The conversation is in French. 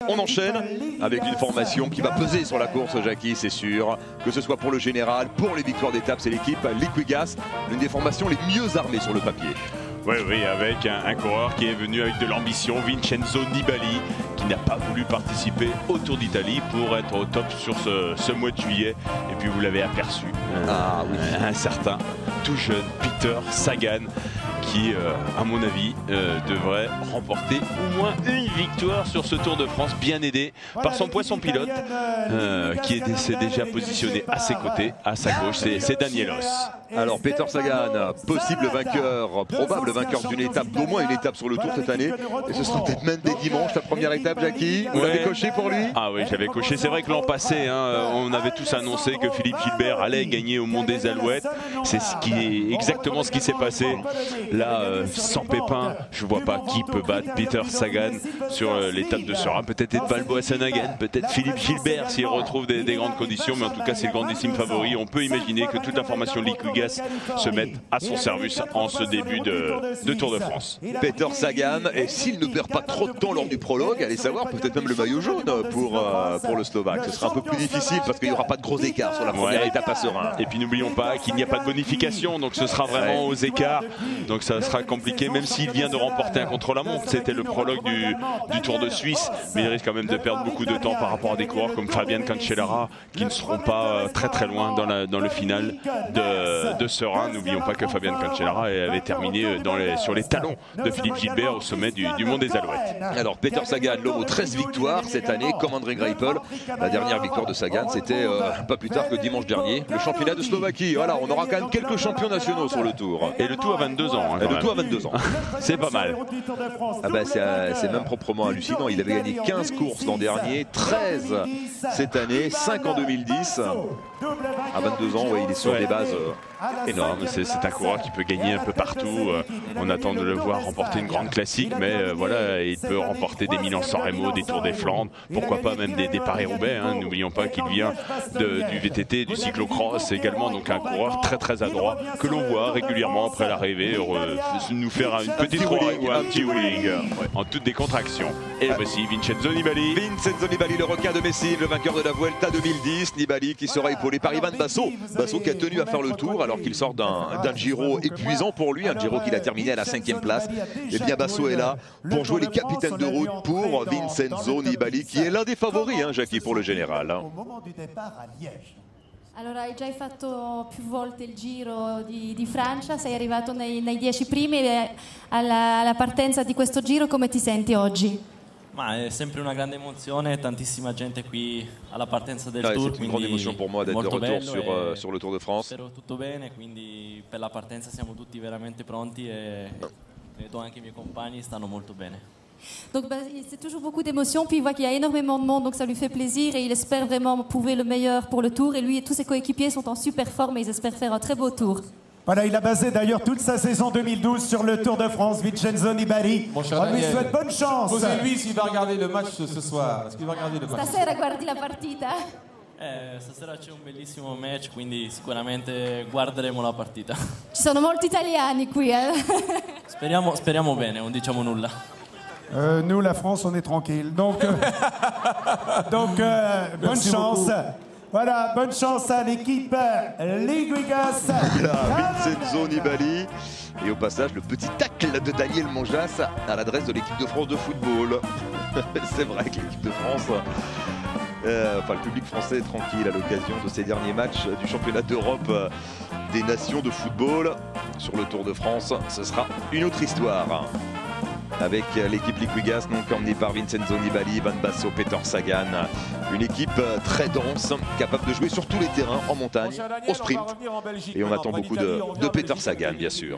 On enchaîne avec une formation qui va peser sur la course, Jackie, c'est sûr. Que ce soit pour le général, pour les victoires d'étape, c'est l'équipe Liquigas, l'une des formations les mieux armées sur le papier. Oui, avec un coureur qui est venu avec de l'ambition, Vincenzo Nibali, qui n'a pas voulu participer au Tour d'Italie pour être au top sur ce mois de juillet. Et puis vous l'avez aperçu, un certain tout jeune Peter Sagan, qui, à mon avis, devrait remporter au moins une victoire sur ce Tour de France, bien aidé par son poisson pilote, qui s'est déjà positionné à ses côtés, à sa gauche, c'est Danielos. Alors Peter Sagan, possible vainqueur, probable vainqueur d'une étape, d'au moins une étape sur le Tour cette année, et ce sera peut-être même dès dimanche, la première étape, Jackie. Vous l'avez coché pour lui? Ah oui, j'avais coché. C'est vrai que l'an passé, on avait tous annoncé que Philippe Gilbert allait gagner au Mont des Alouettes. C'est exactement ce qui s'est passé. Là, sans pépin, je vois pas qui peut battre Peter Sagan sur l'étape de Sera. Peut-être Balboa Sanagan, peut-être Philippe Gilbert s'il retrouve des grandes conditions, mais en tout cas c'est le grandissime favori. On peut imaginer que toute la formation Liquigas se mette à son service en ce début de Tour de France. Peter Sagan, et s'il ne perd pas trop de temps lors du prologue, allez savoir, peut-être même le maillot jaune pour le Slovaque. Ce sera un peu plus difficile parce qu'il n'y aura pas de gros écarts sur la première étape à Serein. Et puis n'oublions pas qu'il n'y a pas de bonification, donc ce sera vraiment aux écarts. Donc ça sera compliqué, même s'il vient de remporter un contre-la-montre. C'était le prologue du Tour de Suisse, mais il risque quand même de perdre beaucoup de temps par rapport à des coureurs comme Fabian Cancellara, qui ne seront pas très loin dans le final de Serein. N'oublions pas que Fabian Cancellara avait terminé sur les talons de Philippe Gilbert au sommet du Mont des Alouettes. Alors Peter Sagan, l'homme aux 13 victoires cette année, comme André Greipel. La dernière victoire de Sagan, c'était pas plus tard que dimanche dernier, le championnat de Slovaquie. Voilà, on aura quand même quelques champions nationaux sur le Tour. Et le tout à 22 ans. Et le tout à 22 ans. C'est pas mal. Ah bah c'est même proprement hallucinant. Il avait gagné 15 courses l'an dernier, 13 cette année, 5 en 2010. À 22 ans, il est sur des bases énormes. C'est un coureur qui peut gagner un peu partout. On attend de le voir remporter une grande classique, mais voilà, il peut remporter des Milan-San Remo, des Tours des Flandres, pourquoi pas même des Paris-Roubaix. N'oublions pas qu'il vient du VTT, du cyclocross également, donc un coureur très adroit que l'on voit régulièrement après l'arrivée nous faire une petite rolling, un petit wheeling en toute décontraction. Et voici Vincenzo Nibali. Vincenzo Nibali, le requin de Messine, le vainqueur de la Vuelta 2010. Nibali qui sera épaulé par Ivan Basso. Basso qui a tenu à faire le tour alors qu'il sort d'un Giro épuisant pour lui, un Giro qu'il a terminé à la 5e place. Et bien Basso est là pour jouer les capitaines de route pour Vincenzo Nibali, qui est l'un des favoris, Jackie, pour le général. Allora, hai già fatto più volte il Giro di Francia, sei arrivato nei 10 primi alla partenza di questo Giro, come ti senti oggi? Ma è sempre una grande emozione, tantissima gente qui alla partenza del Tour. C'est une grande émotion pour moi d'être de retour sur le Tour de France. Spero tutto bene, quindi per la partenza siamo tutti veramente pronti e vedo anche i miei compagni stanno molto bene. Donc c'est toujours beaucoup d'émotions, puis il voit qu'il y a énormément de monde, donc ça lui fait plaisir et il espère vraiment prouver le meilleur pour le Tour. Et lui et tous ses coéquipiers sont en super forme et ils espèrent faire un très beau Tour. Voilà, il a basé d'ailleurs toute sa saison 2012 sur le Tour de France, Vincenzo Nibali. On lui souhaite bonne chance. Posez-lui s'il va regarder le match ce soir. Est-ce qu'il va regarder le match? Stasera guardi la partita? Stasera c'è un bellissimo match, quindi sicuramente guarderemo la partita. Ci sono molti italiani qui, Speriamo bene, non diciamo nulla. Nous, la France, on est tranquille. Donc bonne chance. Voilà, bonne chance à l'équipe Liquigas. Vincenzo Nibali. Et au passage, le petit tacle de Daniel Monjas à l'adresse de l'équipe de France de football. C'est vrai que l'équipe de France, le public français est tranquille à l'occasion de ces derniers matchs du championnat d'Europe des nations de football. Sur le Tour de France, ce sera une autre histoire. Avec l'équipe Liquigas, donc emmenée par Vincenzo Nibali, Ivan Basso, Peter Sagan. Une équipe très dense, capable de jouer sur tous les terrains, en montagne, au sprint. Et on attend beaucoup de Peter Sagan, bien sûr.